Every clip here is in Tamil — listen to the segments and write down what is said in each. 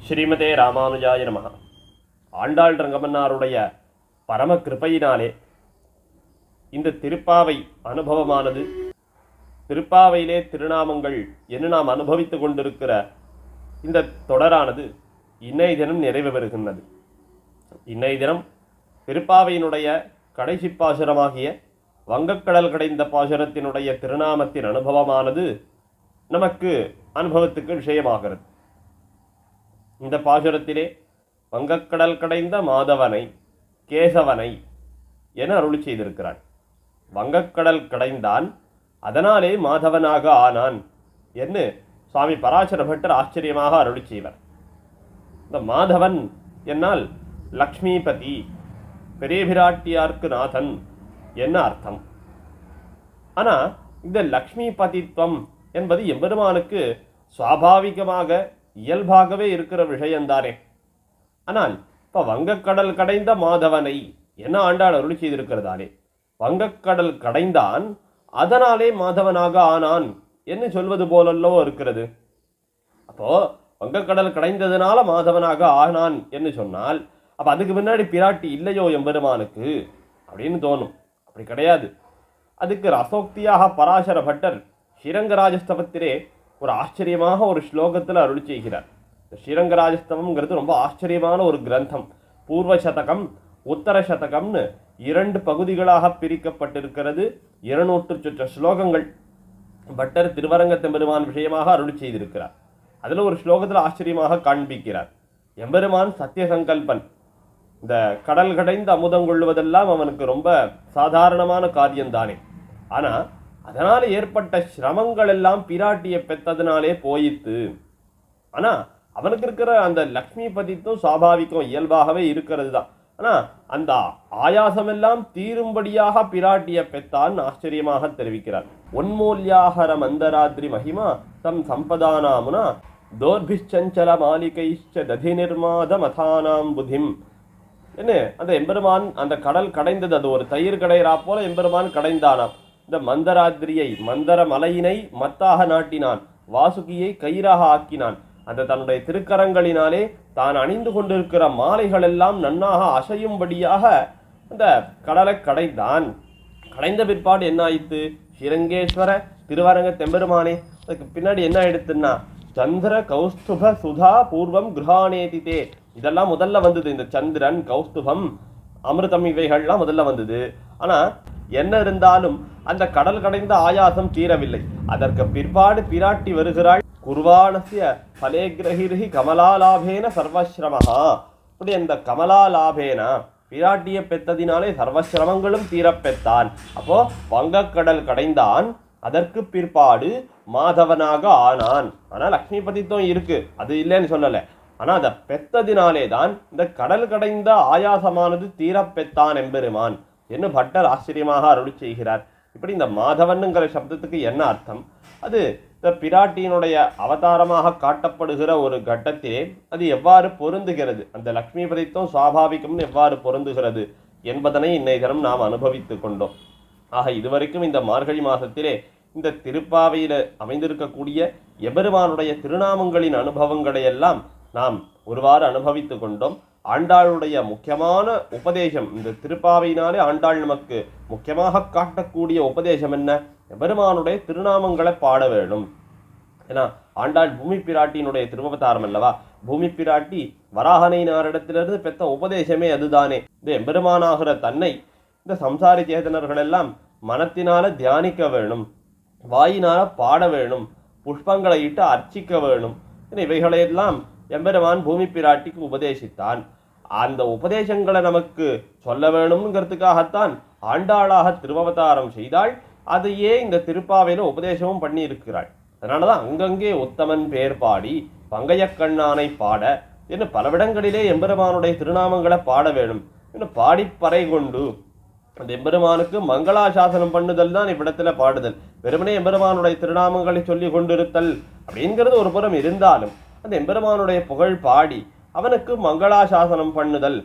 ஸ்ரீமதே ராமானுஜாய நமஹ. ஆண்டாள் ரங்கமன்னாருடைய பரம கிருபையினாலே இந்த திருப்பாவை அனுபவமானது, திருப்பாவையிலே திருநாமங்கள் என்று நாம் அனுபவித்து கொண்டிருக்கிற இந்த தொடரானது இன்னைய தினம் நிறைவு பெறுகின்றது. இன்னைய தினம் திருப்பாவையினுடைய கடைசி பாசுரமாகிய வங்கக்கடல் கடைந்த பாசுரத்தினுடைய திருநாமத்தின் அனுபவமானது நமக்கு அனுபவத்துக்கு விஷயமாகிறது. இந்த பாசுரத்திலே வங்கக்கடல் கடைந்த மாதவனை கேசவனை என அருளி செய்திருக்கிறான். வங்கக்கடல் கடைந்தான், அதனாலே மாதவனாக ஆனான் என்று சுவாமி பராசர பட்டர் ஆச்சரியமாக அருளி செய்வார். இந்த மாதவன் என்னால் லக்ஷ்மிபதி, பெரிய பிராட்டியார்க்கு நாதன் என்ன அர்த்தம். ஆனால் இந்த லக்ஷ்மிபதித்வம் என்பது எம்பெருமானுக்கு சுவாபாவிகமாக இயல்பாகவே இருக்கிற விஷயம்தானே. ஆனால் இப்போ வங்கக்கடல் கடைந்த மாதவனை என்ன ஆண்டாள் அருளி செய்திருக்கிறதானே, வங்கக்கடல் கடைந்தான் அதனாலே மாதவனாக ஆனான் என்று சொல்வது போலல்லோ இருக்கிறது. அப்போ வங்கக்கடல் கடைந்ததுனால மாதவனாக ஆனான் என்று சொன்னால் அப்போ அதுக்கு முன்னாடி பிராட்டி இல்லையோ எம்பெருமானுக்கு அப்படின்னு தோணும். அப்படி கிடையாது. அதுக்கு ரசோக்தியாக பராசர பட்டர் ஸ்ரீரங்கராஜஸ்தவத்திலே ஒரு ஆச்சரியமாக ஒரு ஸ்லோகத்தில் அருளி செய்கிறார். ஸ்ரீரங்கராஜஸ்தவம்ங்கிறது ரொம்ப ஆச்சரியமான ஒரு கிரந்தம். பூர்வ சதகம் உத்தர சதகம்னு 2 பகுதிகளாக பிரிக்கப்பட்டிருக்கிறது. 200 சொச்ச ஸ்லோகங்கள் பட்டர் திருவரங்கத்தெம்பெருமான் விஷயமாக அருளி செய்திருக்கிறார். அதில் ஒரு ஸ்லோகத்தில் ஆச்சரியமாக காண்பிக்கிறார். எம்பெருமான் சத்தியசங்கல்பன். இந்த கடல் கடைந்து அமுதம் கொள்வதெல்லாம் அவனுக்கு ரொம்ப சாதாரணமான காரியம்தானே. ஆனால் அதனால் ஏற்பட்ட சிரமங்கள் எல்லாம் பிராட்டியை பெற்றதுனாலே போயித்து. ஆனால் அவனுக்கு இருக்கிற அந்த லக்ஷ்மி பதித்தும் சுவாபாவிகம் இயல்பாகவே இருக்கிறது தான். ஆனால் அந்த ஆயாசமெல்லாம் தீரும்படியாக பிராட்டியை பெற்றான் ஆச்சரியமாக தெரிவிக்கிறார். ஒன்மூல்யாகர மந்தராத்ரி மகிமா தம் சம்பதானாமுனா தோர்பிச்சஞ்சல மாலிகைச்ச ததி நிர்மாத மதானாம் புதிம் என்ன அந்த எம்பெருமான் அந்த கடல் கடைந்தது. அது ஒரு தயிர் கடைறா போல எம்பெருமான் கடைந்தானாம். இந்த மந்தராத்திரியை, மந்தர மலையினை மத்தாக நாட்டினான், வாசுகியை கயிறாக ஆக்கினான். அந்த தன்னுடைய திருக்கரங்களினாலே தான் அணிந்து கொண்டிருக்கிற மாலைகள் எல்லாம் நன்னாக அசையும்படியாக அந்த கடலை கடைந்தான். கடைந்த பிற்பாடு என்ன ஆயிற்று? ஸ்ரீரங்கேஸ்வர திருவரங்க தெம்பெருமானே. அதுக்கு பின்னாடி என்ன ஆயிடுத்துன்னா சந்திர கௌஸ்துப சுதா பூர்வம் கிருஹானேதிதே. இதெல்லாம் முதல்ல வந்தது. இந்த சந்திரன், கௌஸ்துபம், அமிர்தம் இவைகள்லாம் முதல்ல வந்தது. ஆனால் என்ன இருந்தாலும் அந்த கடல் கடைந்த ஆயாசம் தீரவில்லை. அதற்கு பிற்பாடு பிராட்டி வருகிறாள். குர்வாணசிய பலேகிரஹிர்ஹி கமலாலாபேன சர்வஸ்ரமஹா. அப்படி அந்த கமலாலாபேனா பிராட்டியை பெற்றதினாலே சர்வசிரமங்களும் தீரப்பெற்றான். அப்போ வங்கக்கடல் கடைந்தான், அதற்கு பிற்பாடு மாதவனாக ஆனான். ஆனால் லக்ஷ்மிபதித்துவம் இருக்கு, அது இல்லைன்னு சொல்லலை. ஆனால் அதை பெற்றதினாலே தான் இந்த கடல் கடைந்த ஆயாசமானது தீரப்பெற்றான் எம்பெருமான் என்று பட்டர் ஆச்சரியமாக அருளி செய்கிறார். இப்படி இந்த மாதவனுங்கிற சப்தத்துக்கு என்ன அர்த்தம்? அது இந்த பிராட்டியினுடைய அவதாரமாக காட்டப்படுகிற ஒரு கட்டத்திலே அது எவ்வாறு பொருந்துகிறது, அந்த லக்ஷ்மிபதித்துவம் சுவாபாவிகம்னு எவ்வாறு பொருந்துகிறது என்பதனை இன்னைய தினம் நாம் அனுபவித்து கொண்டோம். ஆக இதுவரைக்கும் இந்த மார்கழி மாதத்திலே இந்த திருப்பாவையில் அமைந்திருக்கக்கூடிய எபெருமானுடைய திருநாமங்களின் அனுபவங்களை எல்லாம் நாம் ஒருவாறு அனுபவித்து கொண்டோம். ஆண்டாளுடைய முக்கியமான உபதேசம், இந்த திருப்பாவையினாலே ஆண்டாள் நமக்கு முக்கியமாக காட்டக்கூடிய உபதேசம் என்ன? எபெருமானுடைய திருநாமங்களை பாட வேண்டும். ஏன்னா ஆண்டாள் பூமி பிராட்டியினுடைய திருவவதாரம் அல்லவா. பூமி பிராட்டி வராகனை நாரிடத்திலிருந்து பெற்ற உபதேசமே அதுதானே. இந்த எம்பெருமானாகிற தன்னை இந்த சம்சாரி சேதனர்கள் எல்லாம் மனத்தினால தியானிக்க வேணும், வாயினால பாட வேணும், புஷ்பங்களை இட்டு அர்ச்சிக்க வேணும். இவைகளையெல்லாம் எம்பெருமான் பூமி பிராட்டிக்கு உபதேசித்தான். அந்த உபதேசங்களை நமக்கு சொல்ல வேணும்ங்கிறதுக்காகத்தான் ஆண்டாளாக திருவவதாரம் செய்தாள். அதையே இந்த திருப்பாவையில உபதேசமும் பண்ணி இருக்கிறாள். அதனாலதான் அங்கங்கே உத்தமன் பேர் பாடி பங்கையக்கண்ணானை பாட என்று பலவிடங்களிலே எம்பெருமானுடைய திருநாமங்களை பாட வேணும் என்று பாடிப்பறை கொண்டு அந்த எம்பெருமானுக்கு மங்களாசாசனம் பண்ணுதல் தான் இவ்விடத்துல பாடுதல். வெறுமனே எம்பெருமானுடைய திருநாமங்களை சொல்லி கொண்டிருத்தல் அப்படிங்கிறது ஒரு புறம் இருந்தாலும் அந்த எம்பெருமானுடைய புகழ் பாடி அவனுக்கு மங்களாசாசனம் பண்ணுதல்.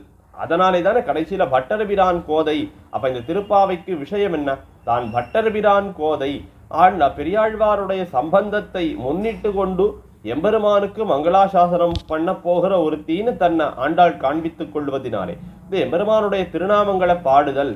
அதனாலே தானே கடைசியில பட்டர்பிரான் கோதை. அப்ப இந்த திருப்பாவைக்கு விஷயம் என்ன? தான் பட்டர்பிரான் கோதை பெரியாழ்வாருடைய சம்பந்தத்தை முன்னிட்டு கொண்டு எம்பெருமானுக்கு மங்களாசாசனம் பண்ண போகிற ஒரு தீனு தன்னை ஆண்டாள் காண்பித்துக் கொள்வதினாலே இந்த எம்பெருமானுடைய திருநாமங்களை பாடுதல்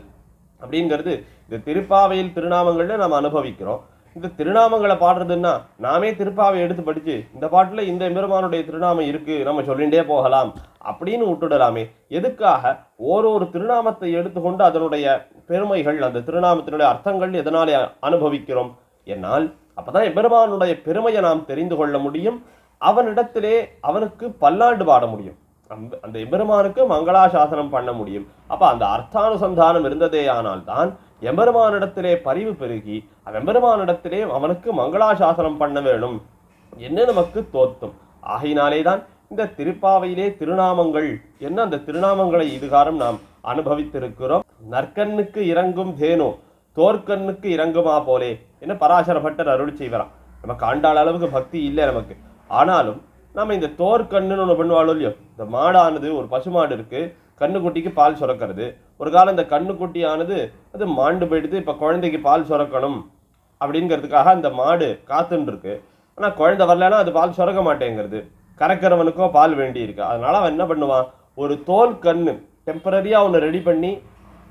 அப்படிங்கிறது இந்த திருப்பாவையில் திருநாமங்கள்ல நாம் அனுபவிக்கிறோம். இந்த திருநாமங்களை பாடுறதுன்னா நாமே திருப்பாவை எடுத்து படிச்சு இந்த பாட்டுல இந்த எம்பெருமானுடைய திருநாமம் இருக்கு நம்ம சொல்லிண்டே போகலாம் அப்படின்னு விட்டுடலாமே. எதுக்காக ஓரொரு திருநாமத்தை எடுத்துக்கொண்டு அதனுடைய பெருமைகள் அந்த திருநாமத்தினுடைய அர்த்தங்கள் எதனாலே அனுபவிக்கிறோம்? என்னால் அப்பதான் எம்பெருமானுடைய பெருமையை நாம் தெரிந்து கொள்ள முடியும். அவனிடத்திலே அவனுக்கு பல்லாண்டு பாட முடியும். அந்த எம்பெருமானுக்கு மங்களாசாசனம் பண்ண முடியும். அப்ப அந்த அர்த்தானுசந்தானம் இருந்ததே ஆனால் தான் எம்பெருமானிடத்திலே பரிவு பெருகி எம்பெருமானிடத்திலே அவனுக்கு மங்களாசாசனம் பண்ண வேணும் என்ன நமக்கு தோத்தும். ஆகையினாலே தான் இந்த திருப்பாவையிலே திருநாமங்கள் என்ன அந்த திருநாமங்களை இதுகாரம் நாம் அனுபவித்திருக்கிறோம். நற்கண்ணுக்கு இறங்கும் தேனோ தோற்கண்ணுக்கு இறங்குமா போலே என்ன பராசர பட்டர் அருள் செய்வரான். நமக்கு ஆண்டாள் அளவுக்கு பக்தி இல்லை நமக்கு. ஆனாலும் நம்ம இந்த தோற்கண்ணுன்னு ஒன்று பண்ணுவாளோ இல்லையோ, இந்த மாடானது ஒரு பசுமாடு இருக்கு, கண்ணுக்குட்டிக்கு பால் சுரக்கிறது. ஒரு காலம் இந்த கண்ணுக்குட்டியானது அது மாண்டு போயிடுது, இப்ப குழந்தைக்கு பால் சுரக்கணும் அப்படிங்கிறதுக்காக அந்த மாடு காத்துன்னு இருக்கு. ஆனா குழந்தை வரலன்னா அது பால் சுரக்க மாட்டேங்கிறது. கறக்கிறவனுக்கோ பால் வேண்டி இருக்கு. அதனால அவன் என்ன பண்ணுவான், ஒரு தோல் கண்ணு டெம்பரரியா ஒன்று ரெடி பண்ணி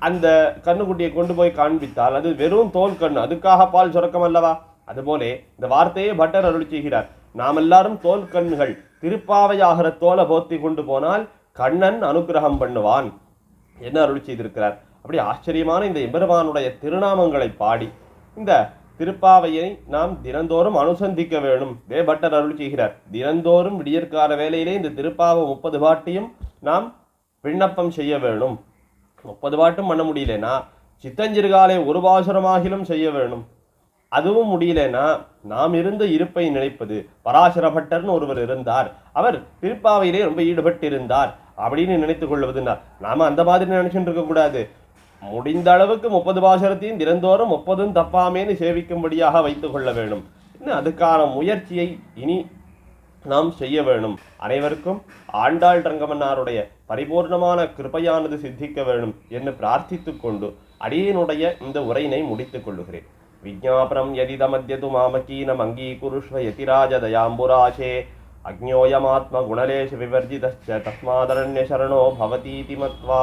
அந்த கண்ணுக்குட்டியை கொண்டு போய் காண்பித்தால் அது வெறும் தோல் கண்ணு, அதுக்காக பால் சுரக்கம் அல்லவா? அதுபோலே இந்த வார்த்தையை பட்டர் அருள் செய்கிறார். நாம் எல்லாரும் தோல் கண்ணுகள், திருப்பாவையாகிற தோலை போத்தி கொண்டு போனால் கண்ணன் அனுகிரகம் பண்ணுவான் என்ன அருள் செய்திருக்கிறார். அப்படி ஆச்சரியமான இந்த எம்பெருமானுடைய திருநாமங்களை பாடி இந்த திருப்பாவையை நாம் தினந்தோறும் அனுசந்திக்க வேணும். பட்டர் அருள் செய்கிறார். தினந்தோறும் விடியற்கால வேளையிலே இந்த திருப்பாவை 30 பாட்டையும் நாம் விண்ணப்பம் செய்ய வேணும். 30 பாட்டும் பண்ண முடியலனா சித்தஞ்சிறுகாலை ஒரு பாசுரமாகிலும் செய்ய வேணும். அதுவும் முடியலனா நாம் இருந்த இருப்பை நினைப்பது. பராசர பட்டர்னு ஒருவர் இருந்தார், அவர் திருப்பாவையிலே ரொம்ப ஈடுபட்டு இருந்தார் அப்படின்னு நினைத்துக் கொள்வதுன்னா நாம அந்த மாதிரி நினைச்சுட்டு இருக்க கூடாது. முடிந்த அளவுக்கு 30 பாசுரத்தையும் தினந்தோறும் 30ம் தப்பாமேன்னு சேவிக்கும்படியாக வைத்துக் கொள்ள வேணும். இன்னும் அதுக்கான முயற்சியை இனி நாம் செய்ய வேணும். அனைவருக்கும் ஆண்டாள் ரங்கமன்னாருடைய பரிபூர்ணமான கிருபையானது சித்திக்க வேணும் என்று பிரார்த்தித்துக் கொண்டு அடியனுடைய இந்த உரையினை முடித்துக் கொள்ளுகிறேன். விஜ்ஞாபனம் யதிதமத்யது மாமகீனம் அங்கீகுருஷ்வ யதிராஜ தயாம்புராசே அக்ஞோயமாத்ம குணலேஷ விவர்ஜிதஸ்ச தஸ்மாதரண்ய சரணோ பவதீதி மத்வா.